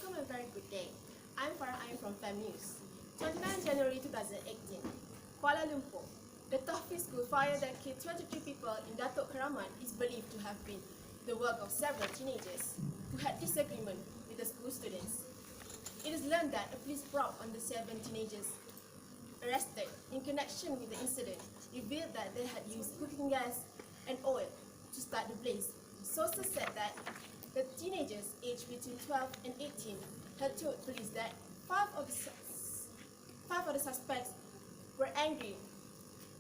welcome and very good day. I'm from FEM News. 29 January 2018, Kuala Lumpur. The Taufik School fire that killed 23 people in Datuk Keramat is believed to have been the work of several teenagers who had disagreement with the school students. It is learned that a police probe on the 7 teenagers arrested in connection with the incident revealed that they had used cooking gas and oil to start the blaze. Sources said that the teenagers aged between 12 and 18 had told police that five of the suspects were angry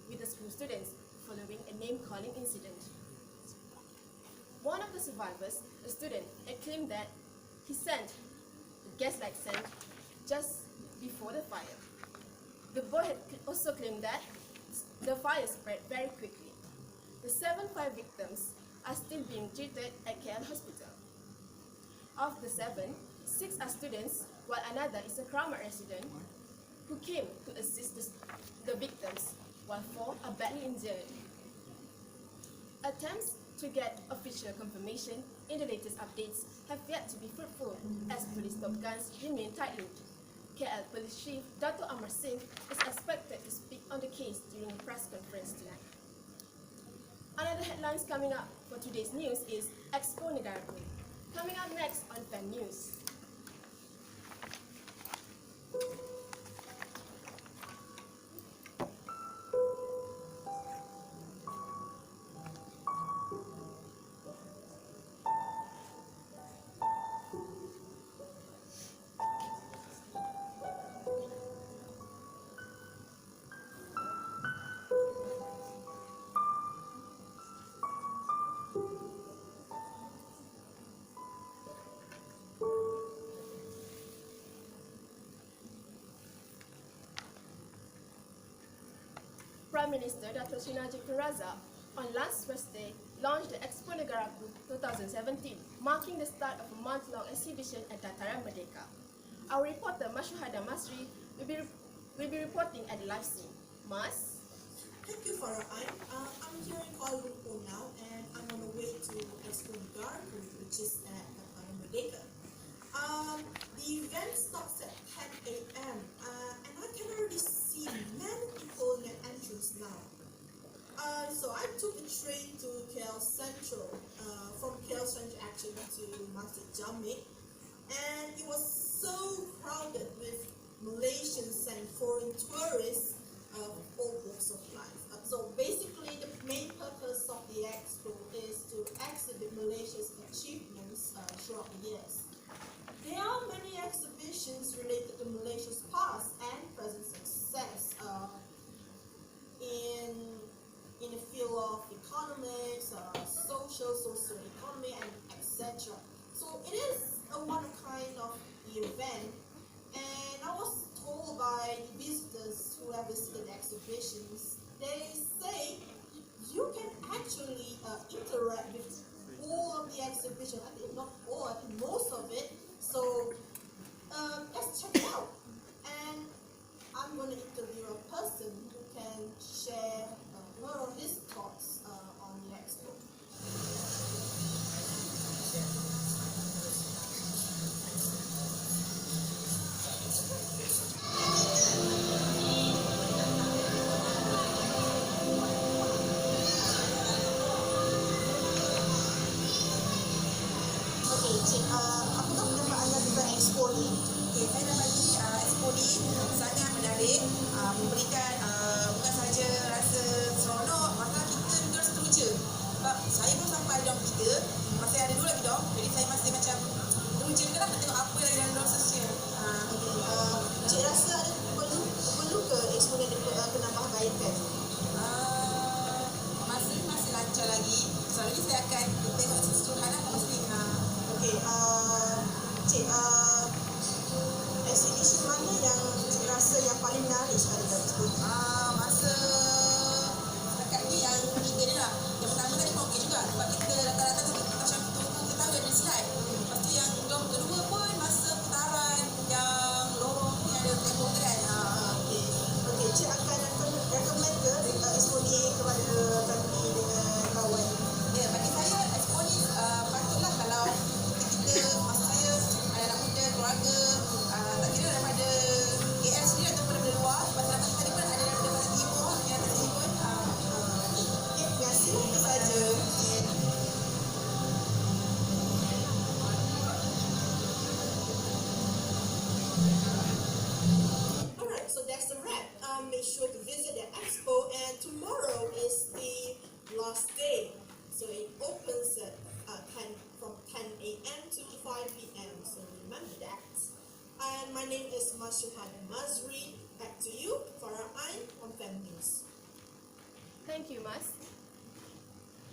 with the school students following a name-calling incident. One of the survivors, a student, had claimed that he sent a gas-like scent just before the fire. The boy had also claimed that the fire spread very quickly. The 7 fire victims are still being treated at KL Hospital. Of the 7, 6 are students, while another is a Keramat resident who came to assist the victims, while 4 are badly injured. Attempts to get official confirmation in the latest updates have yet to be fruitful as police top guns remain tight-lipped. KL Police Chief Dato' Amar Singh is expected to speak on the case during a press conference tonight. Another headlines coming up for today's news is Expo Negaraku. Coming up next on FEM News. Prime Minister Dr. Sri Najib Razak on last Wednesday launched the Expo Negaraku 2017, marking the start of a month-long exhibition at Dataran Merdeka. Our reporter Mashuhada Masri will be reporting at the live scene. Mas? Thank you, Farah. I'm here in Kuala Lumpur now, and I'm on the way to Expo Negaraku, which is at Dataran Merdeka. The event starts at 10 a.m. And I can already see many people in the entrance now. So I took the train to KL Central, from KL Central actually to Masjid Jamek, and it was so crowded with Malaysians and foreign tourists of all walks of life. So basically the main purpose of the expo is to exhibit Malaysia's achievements throughout the years. There are many exhibitions related to Malaysia's past and present success in the field of economics, social economy, and etc. So it is a one-kind of event, and I was told by visitors who have visited exhibitions, they say you can actually interact with all of the exhibition. I think not all, I think most of it. So let's check it out. And I'm going to interview a person who can share one of his thoughts on the expo. Apakah pendapat anda tentang expo ni? Okay, saya dah bagi expo ni sangat menarik, memberikan bukan sahaja rasa seronok, maka kita juga rasa teruja. Sebab saya pun sampai dalam kita, masih ada 2 lagi dong, jadi saya masih macam teruja juga lah nak tengok apa yang dalam sosial. Cik rasa ada perlu ke expo ni penambahbaikan? Masih lancar lagi. Soalnya saya akan tengok keseluruhan lah pasti. Okey, Cik, exhibition mana yang Cik rasa yang paling menarik sekali dalam expo ni? Masa setakat ni yang ketiga ni lah. Yang pertama tadi pun okey juga. Sebab kita rata-rata macam tunggu kita tahu ada slide. Lepas tu yang kedua pun masa putaran yang lorong ni ada tembok tu kan. Okey, Cik akan recommend ke expo ni kepada family dengan kawan? Ya, bagi saya expo ni patutlah kalau kita, maksud saya anak muda, keluarga so that's a wrap. Make sure to visit the Expo, and tomorrow is the last day. So it opens at 10 a.m. to 5 p.m. So remember that. And my name is Masruhan Mazri. Back to you, Farah Ain on FEM News. Thank you, Mas.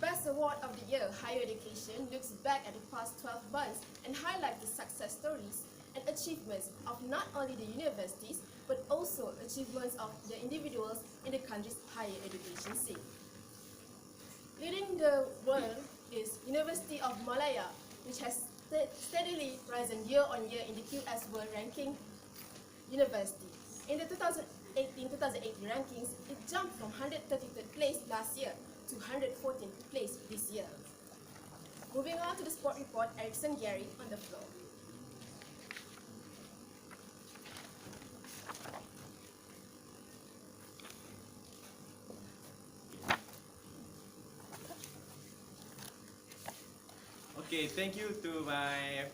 Best Award of the Year, Higher Education, looks back at the past 12 months and highlights the success stories and achievements of not only the universities, but also achievements of the individuals in the country's higher education scene. Leading the world is University of Malaya, which has steadily risen year on year in the QS World Ranking University. In the 2018 rankings, it jumped from 133rd place last year to 114th place this year. Moving on to the sport report, Erickson Gary on the floor. Okay, thank you to my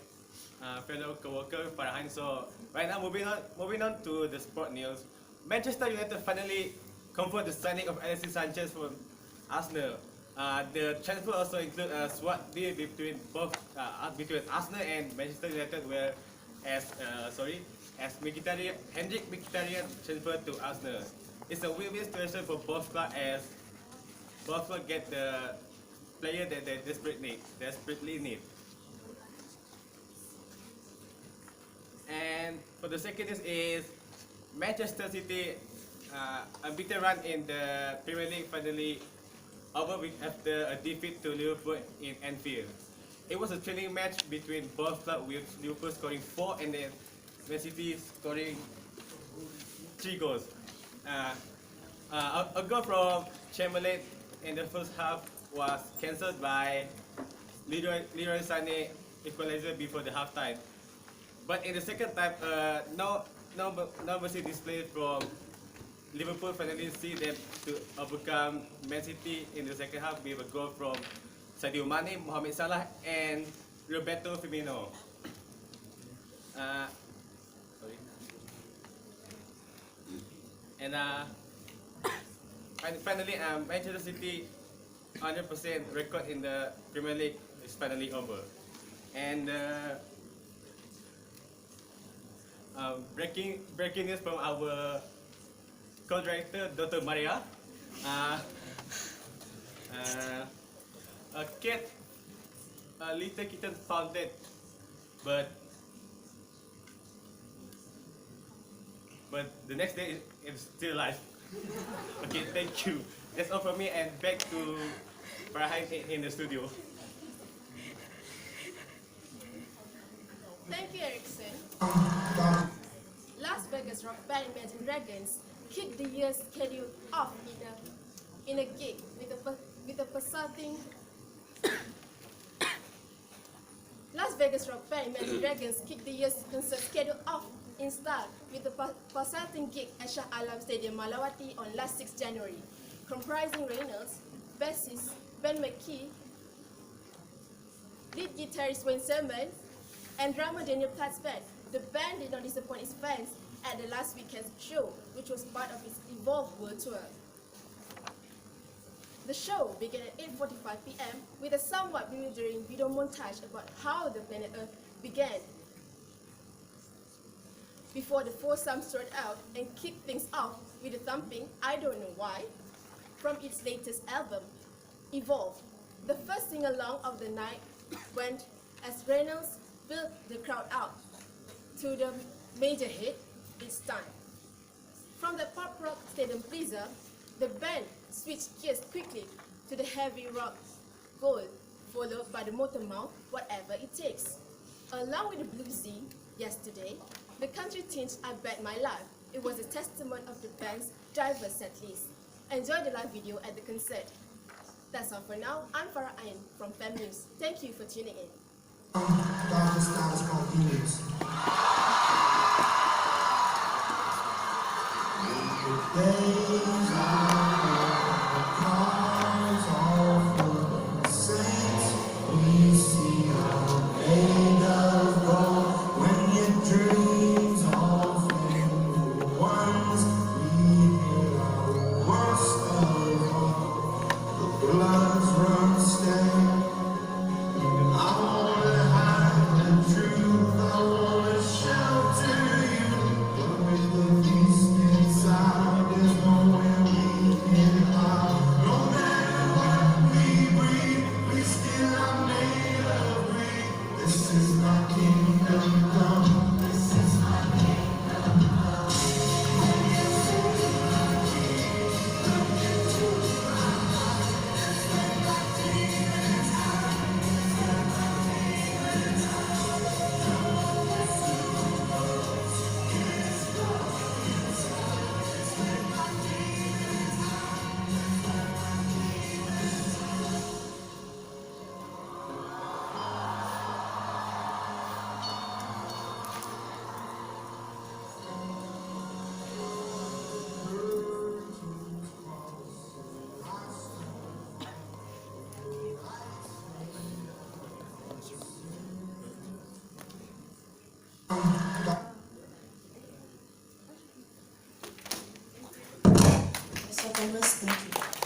fellow co-worker Farhan. So right now, moving on to the sport news. Manchester United finally confirmed the signing of Alexis Sanchez from Arsenal. The transfer also include a swap deal between between Arsenal and Manchester United, where as Hendrik Mkhitaryan transferred to Arsenal. It's a win-win situation for both clubs, as both clubs get the player that they desperately need. And for the second news is Manchester City unbeaten run in the Premier League finally over after a defeat to Liverpool in Anfield. It was a thrilling match between both clubs, with Liverpool scoring 4 and then Man City scoring 3 goals. A goal from Chamberlain in the first half was cancelled by Leroy Sané equalizer before the halftime. But in the second time, no mercy display from Liverpool finally see them to overcome Man City in the second half with a goal from Sadio Mane, Mohamed Salah, and Roberto Firmino. And finally, Manchester City 100% record in the Premier League is finally over. And breaking news from our co-director, Dr. Maria. A little kitten found dead, but the next day it's still alive. Okay, thank you. That's all from me, and back to Farhan in the studio. Thank you, Erickson. Las Vegas rock band Imagine Dragons kicked the year's schedule off in a gig with a pulsating. Las Vegas rock band Imagine Dragons kicked the year's concert schedule off in style with a pulsating gig at Shah Alam Stadium, Malawati on last 6 January, comprising Reynolds, bassist Ben McKee, lead guitarist Wayne Sermon, and drummer Daniel Platzband. The band did not disappoint its fans at the last weekend's show, which was part of its Evolve World Tour. The show began at 8:45 p.m. with a somewhat bewildering video montage about how the planet Earth began, before the foursome strode out and kicked things off with a thumping "I Don't Know Why" from its latest album, Evolve. The first sing-along of the night went as Reynolds built the crowd out to the major hit, It's Time. From the pop rock Stadium Pleaser, the band switched gears quickly to the heavy rock Gold, followed by the motor mouth, Whatever It Takes. Along with the bluesy Yesterday, the country tinge I Bet My Life. It was a testament of the band's diverse set list. Enjoy the live video at the concert. That's all for now. I'm Farah Ain from FEM News. Thank you for tuning in. Ones So, Thomas, thank you.